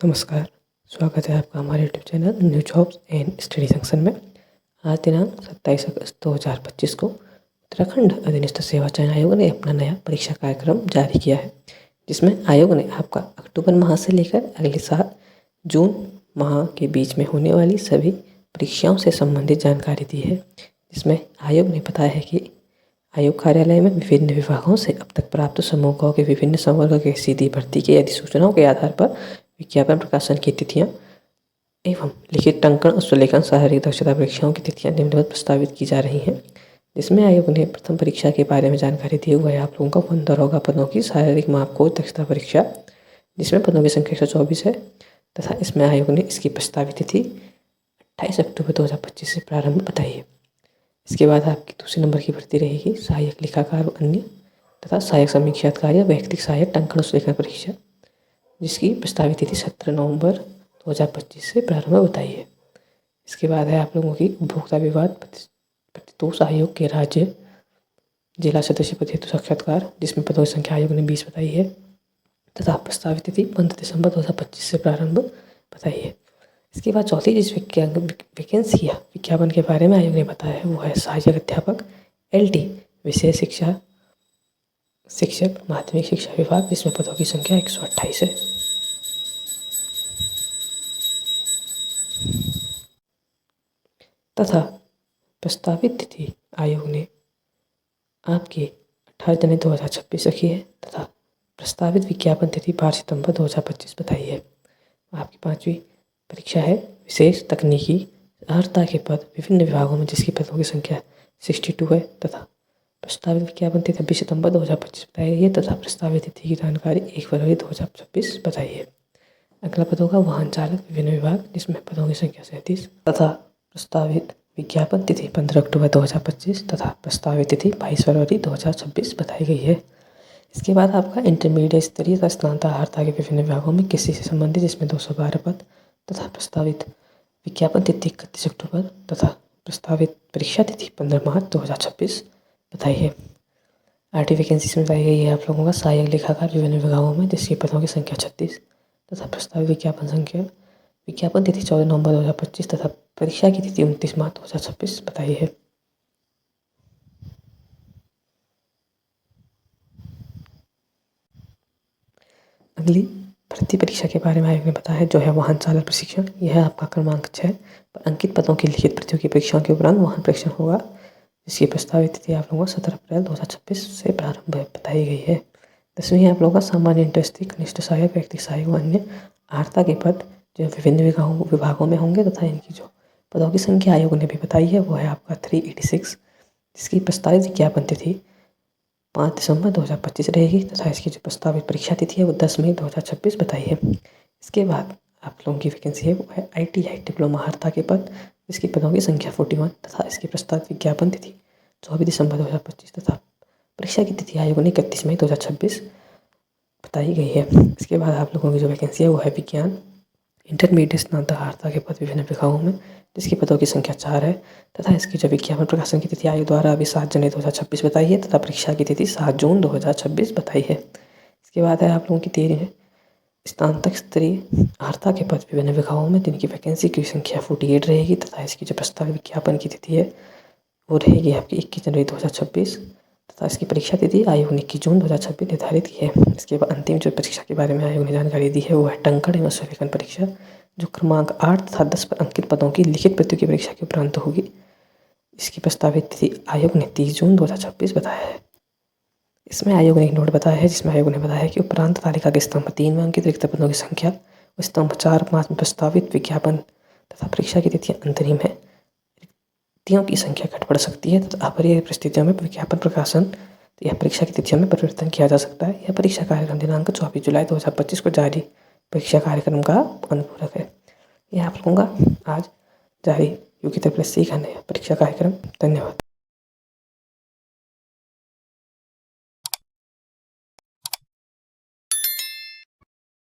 नमस्कार, स्वागत है आपका हमारे YouTube channel new jobs and study junction में। आज दिनांक 27 अगस्त 2025 को उत्तराखंड अधीनस्थ सेवा चयन आयोग ने अपना नया परीक्षा कार्यक्रम जारी किया है, जिसमें आयोग ने आपका अक्टूबर माह से लेकर अगले साल जून माह के बीच में होने वाली सभी परीक्षाओं से संबंधित जानकारी दी है। जिसमें आयोग ने बताया है कि आयोग कार्यालय में विभिन्न विभागों से अब तक प्राप्त समूहों के विभिन्न संवर्ग के सीधी भर्ती की अधिसूचनाओं के आधार पर विज्ञापन प्रकाशन की तिथियां एवं लिखित टंकण और सुलेखन शारीरिक दक्षता परीक्षाओं की तिथियां निम्नवत प्रस्तावित की जा रही हैं। जिसमें आयोग ने प्रथम परीक्षा के बारे में जानकारी दिए हुए आप लोगों को दरोगा पदों की शारीरिक माप कोच दक्षता परीक्षा, जिसमें पदों की संख्या 124 है तथा इसमें आयोग ने इसकी प्रस्तावित तिथि 28 अक्टूबर 2025 से प्रारंभ बताई है। इसके बाद आपकी दूसरे नंबर की भर्ती रहेगी सहायक लेखाकार व अन्य तथा सहायक समीक्षाधिकारी या व्यक्तिगत सहायक टंकण और सुलेखन परीक्षा, जिसकी प्रस्तावित तिथि 17 नवंबर 2025 से प्रारंभ बताई है। इसके बाद है आप लोगों की उपभोक्ता विवाद प्रतितोष आयोग के राज्य जिला सदस्य पद हेतु साक्षात्कार, जिसमें पदों की संख्या आयोग ने 20 बताई है तथा प्रस्तावित तिथि 15 दिसंबर 2025 से प्रारंभ बताई है। इसके बाद चौथी जिस वैकेंसी या विज्ञापन के बारे में आयोग ने बताया है वो है सहायक अध्यापक LD विषय शिक्षा शिक्षक माध्यमिक शिक्षा विभाग, जिसमें पदों की संख्या 128 है। तथा प्रस्तावित तिथि आयोग ने आपकी 18 जनवरी 2026 रखी है तथा प्रस्तावित विज्ञापन तिथि 12 सितंबर 2025 बताई है। आपकी पांचवी परीक्षा है विशेष तकनीकी अर्हता के पद विभिन्न विभागों में, जिसकी पदों की संख्या 62 है तथा प्रस्तावित विज्ञापन तिथि 20 सितंबर 2025 बताई गई है तथा प्रस्तावित तिथि की जानकारी 1 फरवरी 2026 बताई है। अगला पदों का वाहन चालक विभिन्न विभाग, जिसमें पदों की संख्या 37 तथा प्रस्तावित विज्ञापन तिथि 15 अक्टूबर 2025 तथा प्रस्तावित तिथि 22 फरवरी 2026 बताई गई है। इसके बाद आपका इंटरमीडिएट स्तरीय तथा स्नातक अर्हता के विभिन्न विभागों में कृषि से संबंधित, जिसमें 212 पद तथा प्रस्तावित विज्ञापन तिथि 31 अक्टूबर तथा प्रस्तावित परीक्षा तिथि 15 मार्च 2026 बताई है। RT वैकेंसी में बताई गई है आप लोगों का सहायक लेखाकार विभिन्न विभागों में, जिसकी पदों की संख्या 36 तथा प्रस्तावित विज्ञापन तिथि 14 नवंबर 2025 तथा परीक्षा की तिथि 29 मार्च 2026 बताई है। अगली भर्ती परीक्षा के बारे में आयोग ने बताया है जो है वाहन चालक प्रशिक्षण। यह आपका क्रमांक 6 पर अंकित पदों की लिखित प्रतियोगी परीक्षाओं के उपरांत वाहन परीक्षण होगा, जिसकी प्रस्तावित तिथि आप लोगों को 17 अप्रैल 2026 से प्रारंभ बताई गई है। 10वीं आप लोगों का सामान्य इंटरेस्ट कनिष्ठ सहायक व्यक्तिगत सहायक व अन्य अर्हता के पद जो विभिन्न विभागों में होंगे तथा इनकी जो पदों की संख्या आयोग ने भी बताई है वो है आपका 386, जिसकी प्रस्तावित विज्ञापन तिथि 5 दिसंबर 2025 रहेगी तथा इसकी जो प्रस्तावित परीक्षा तिथि है वो 10 मई 2026 बताई है। इसके बाद आप लोगों की वैकेंसी है वो है ITI डिप्लोमा अर्हता के पद, जिसकी पदों की संख्या 41 तथा इसकी प्रस्तावित विज्ञापन तिथि 24 दिसंबर 2025 तथा परीक्षा की तिथि आयोग ने 31 मई 2026 बताई गई है। इसके बाद आप लोगों की जो वैकेंसी है वो है विज्ञान इंटरमीडिएट स्नातक अर्हता के पद विभिन्न विभागों में, जिसकी पदों की संख्या 4 है तथा इसकी जो विज्ञापन प्रकाशन की तिथि आयोग द्वारा अभी 7 जनवरी 2026 बताई है तथा परीक्षा की तिथि 7 जून 2026 बताई है। इसके बाद है आप लोगों की 13 स्नातक स्तरीय अर्हता के पद विभिन्न विभागों में, जिनकी वैकेंसी की संख्या 48 रहेगी तथा इसकी जो प्रस्तावित विज्ञापन की तिथि है वो रहेगी आपकी 21 जनवरी 2026 तथा इसकी परीक्षा तिथि आयोग ने 21 जून 2026 निर्धारित की है। इसके बाद अंतिम जो परीक्षा के बारे में आयोग ने जानकारी दी है वो है टंकण एवं सुलेखन परीक्षा, जो क्रमांक 8 तथा 10 पर अंकित पदों की लिखित प्रतियोगी परीक्षा के उपरांत होगी। इसकी प्रस्तावित तिथि आयोग ने 30 जून 2026 बताया है। इसमें आयोग ने एक नोट बताया है जिसमें आयोग ने बताया है कि उपरांत तालिका के स्तंभ 3 में अंकित रिक्त पदों की संख्या व स्तंभ 4-5 में प्रस्तावित विज्ञापन तथा परीक्षा की तिथियां अंतरिम है। रिक्तियों की संख्या घट बढ़ सकती है तथा अपरिहार्य परिस्थितियों में विज्ञापन प्रकाशन या परीक्षा की तिथियों में परिवर्तन किया जा सकता है। यह परीक्षा कार्यक्रम दिनांक 24 जुलाई 2025 को जारी परीक्षा कार्यक्रम का अनुपूरक है। यह आप लोगों का आज जारी UP-SC का नया परीक्षा कार्यक्रम। धन्यवाद।